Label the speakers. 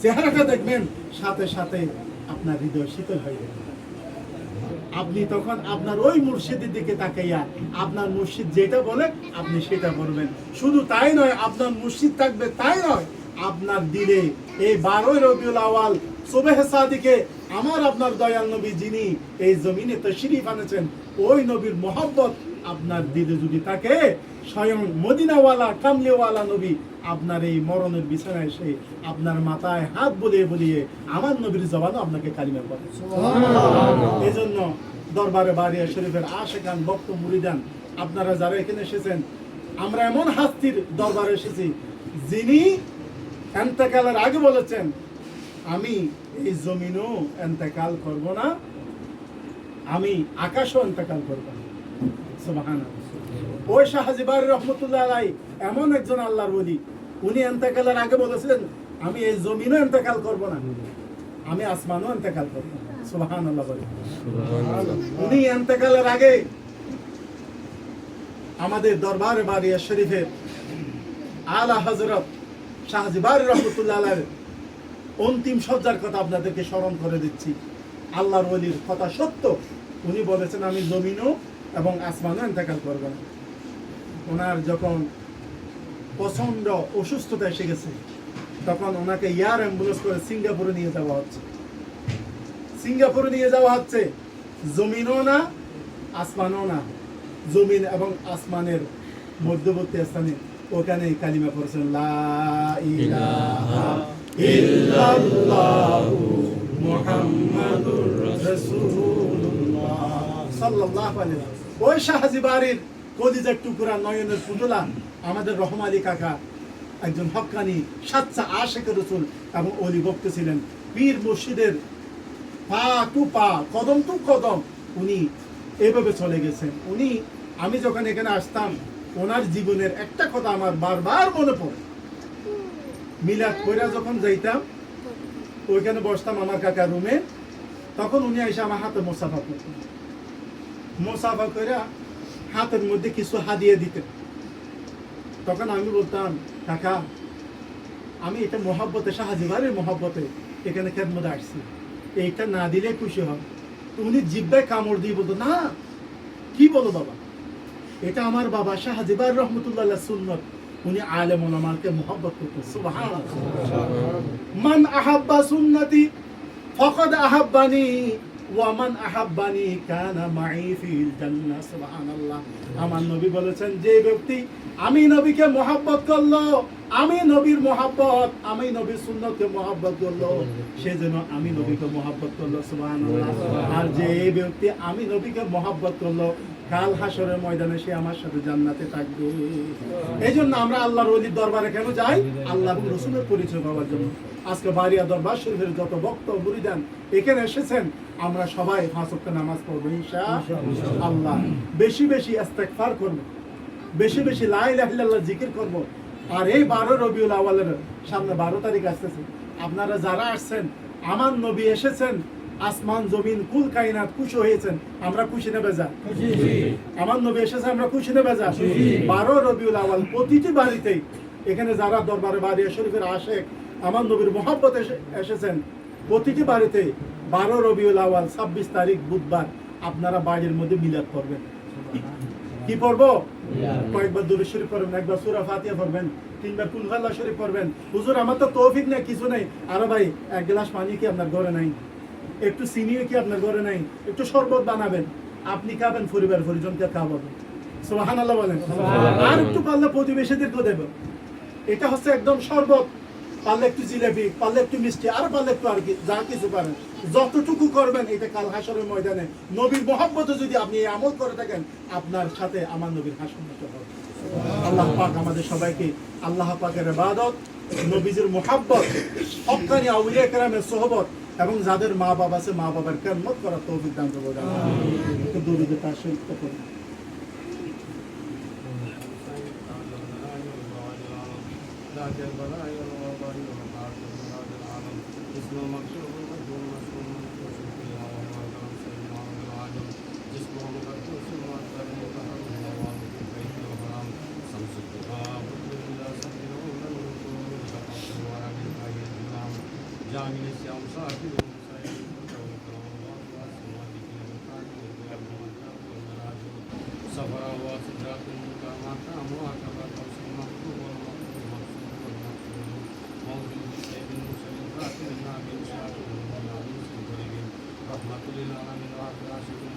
Speaker 1: চেহারাটা দেখবেন, সাথে সাথে আপনার হৃদয় শীতল হয়ে যাবে। আপনি তখন আপনার ওই মুর্শিদের দিকে তাকাইয়া আপনার মুর্শিদ যেটা বলে আপনি সেটা করবেন। শুধু তাই নয়, আপনার মুর্শিদ থাকবে তাই নয়, আপনার দিলে এই 12 রবিউল আওয়াল সুবহ সাদিকে আমার আপনার দয়াল নবী যিনি এই জমিনে তাশরীফ আনেছেন, ওই নবীর মহব্বত আপনার দিলে যদি থাকে, স্বয়ং মদিনাওয়ালা কামলিওয়ালা নবী আপনার এই মরণের বিছানায় এসে আপনার মাথায় হাত বুলিয়ে বুলিয়ে আমার নবীর জবানও আপনাকে কালিমা পড়ে। এই জন্য দরবারে বারিয়া শরীফের আশেকান ভক্ত মুরিদান আপনারা যারা এখানে এসেছেন, আমরা এমন হাস্তির দরবারে এসেছি যিনি এন্তেকালের আগে বলেছেন, আমি এই জমিনও এন্তেকাল করব না, আমি আকাশও এন্তেকাল করব না। সুবহানাল্লাহ। ওই শাহজি বারী রহমতুল্লাহ আলাইহি এমন একজন আল্লাহর ওলি, উনি এন্তেকালের আগে বলেছিলেন, আমি এই জমিনও এন্তেকাল করব না, আমি আসমানও এন্তেকাল করব না। সুবহানাল্লাহ বলে। উনি এন্তেকালের আগে আমাদের দরবারে বারিয়া শরীফের আলা হযরত শাহজি বারী রহমতুল্লাহ আলাইহির অন্তিম সজ্জার কথা আপনাদেরকে স্মরণ করে দিচ্ছি। আল্লাহর ওলির কথা সত্য, উনি বলেছেন আমি জমিনও এবং আসমানও ইন্তেকাল করব না। ওনার যখন প্রচন্ড অসুস্থতা এসে গেছে, তখন ওনাকে এয়ার অ্যাম্বুলেন্স করে সিঙ্গাপুরে নিয়ে যাওয়া হচ্ছে। সিঙ্গাপুরে নিয়ে যাওয়া হচ্ছে, জমিনও না আসমানও না, জমিন এবং আসমানের মধ্যবর্তী স্থানে ওখানে কালিমা পড়েছেন, লা ইলাহা ইল্লাল্লাহু মুহাম্মাদুর রাসূলুল্লাহ সাল্লাল্লাহু আলাইহি ওয়াসাল্লাম। ওই শাহজি বারীর কলিজার টুকরা নয়নের পুতুলা আমাদের রহম আলী কাকা একজন হক্কানি সাচ্চা আশিক রাসূল এবং ওলি ভক্ত ছিলেন। পীর মুর্শিদের পা টু পা, কদম টু কদম উনি এভাবে চলে গেছেন। উনি, আমি যখন এখানে আসতাম, ওনার জীবনের একটা কথা আমার বারবার মনে পড়ে। মিলাদ কইরা যখন যাইতাম, ওইখানে বসতাম আমার কাকার রুমে, তখন উনি এসে আমার হাতে মোসাফা করতেন। মোসাফা কইরা হাতের মধ্যে কিছু হাদিয়ে দিতেন। তখন আমি বলতাম, কাকা আমি এটা মহব্বতে, শাহজি বারীর মহব্বতে এখানে খেদমতে আসছি, এইটা না দিলে খুশি হন। উনি জিব্বায় কামড় দিয়ে বলতো, না কি বলো বাবা, এটা আমার বাবা শাহজি বারী রহমতুল্লাহ আলাইহির সুন্নত। উনি আলেম ওলামাকে মহব্বত করতেন। সুবহানাল্লাহ। মান আহাব্বা সুন্নতি ফাকাদ আহাব্বানি ওয়া মান আহাব্বানি কানা মাই ফিল জান্নাহ। সুবহানাল্লাহ। আমার নবী বলেছেন, যে ব্যক্তি আমি নবীকে মহব্বত করলো, আমি নবীর মহব্বত, আমি নবীর সুন্নতকে মহব্বত করলো, সে যেন আমি নবীকে মহব্বত করলো। সুবহানাল্লাহ। আর যে ব্যক্তি আমি নবীকে মহব্বত করলো, কাল হাসরের ময়দানে সে আমার সাথে জান্নাতে থাকবে। এই জন্য আমরা আল্লাহর ওলির দরবারে কেন যাই? আল্লাহ এবং রাসূলের পরিচয় পাওয়ার জন্য। আজকে বারিয়া দরবার শরীফের যত ভক্ত মুরিদান এখানে এসেছেন, আমরা সবাই 5 ওয়াক্ত নামাজ পড়বো ইনশাআল্লাহ। বেশি বেশি ইস্তেগফার করব, বেশি বেশি লা ইলাহা ইল্লাল্লাহ জিকির করব। আর এই 12 রবিউল আওয়ালের সামনে 12 তারিখ আসতেছে, আপনারা যারা আসছেন, আমার নবী এসেছেন, আসমান জমিন কুল কায়নাত খুশি হয়েছেন, আমরা খুশি না বেজা? আমার নবী এসেছে, আমরা খুশি না বেজা? 12 রবিউল আওয়াল প্রতিটি বাড়িতেই, এখানে যারা দরবারে বারিয়া শরীফের আশেক আমার নবীর মহব্বত এসেছেন, প্রতিটি বাড়িতে 12 রবিউল আওয়াল 26 তারিখ বুধবার আপনারা বাড়ির মধ্যে মিলাদ করবেন। কি পড়বো? কয়েকবার দুরূদ শরীফ পড়বেন, একবার সূরা ফাতিহা পড়বেন, 3 বার কুল আল্লাহ শরীফ পড়বেন। হুজুর আমার তো তৌফিক নেই, কিছু নেই। আরে ভাই, এক গ্লাস পানি কি আপনার ঘরে নাই? একটু চিনিও কি আপনার ঘরে নাই? একটু শরবত বানাবেন, আপনি খাবেন, পরিবার পরিজনকে খাওয়াবেন। সুবহানাল্লাহ বলেন। আর একটু পারলে প্রতিবেশীদেরকে দেবেন। এটা হচ্ছে একদম শরবত। পারলে একটু জিলেবি, পারলে একটু মিষ্টি, আর পারলে একটু আর কি, যা কিছু পারেন যতটুকু করবেন, এটা কাল হাসরের ময়দানে নবীর মহব্বতে যদি আপনি এই আমল করে থাকেন, আপনার সাথে আমার নবীর হাসর হতে হবে। আল্লাহ পাক আমাদের সবাইকে আল্লাহ পাকের ইবাদত, নবীজির মহব্বত, হক্কানি আউলিয়া কেরামের সোহবত এবং যাদের মা বাবা আছে, মা বাবার খেদমত করার তৌফিক দান করুন। একটু দরুদে তার সহিত করুন।
Speaker 2: جامع الشام صاحب سفر وسدرات المقامات أموات والتوسل المكتوب والمكتوب المقصود والمقصود موجود سيد المرسلين فاتح النبي شاكر المنعم رحمة للعالمين وعلى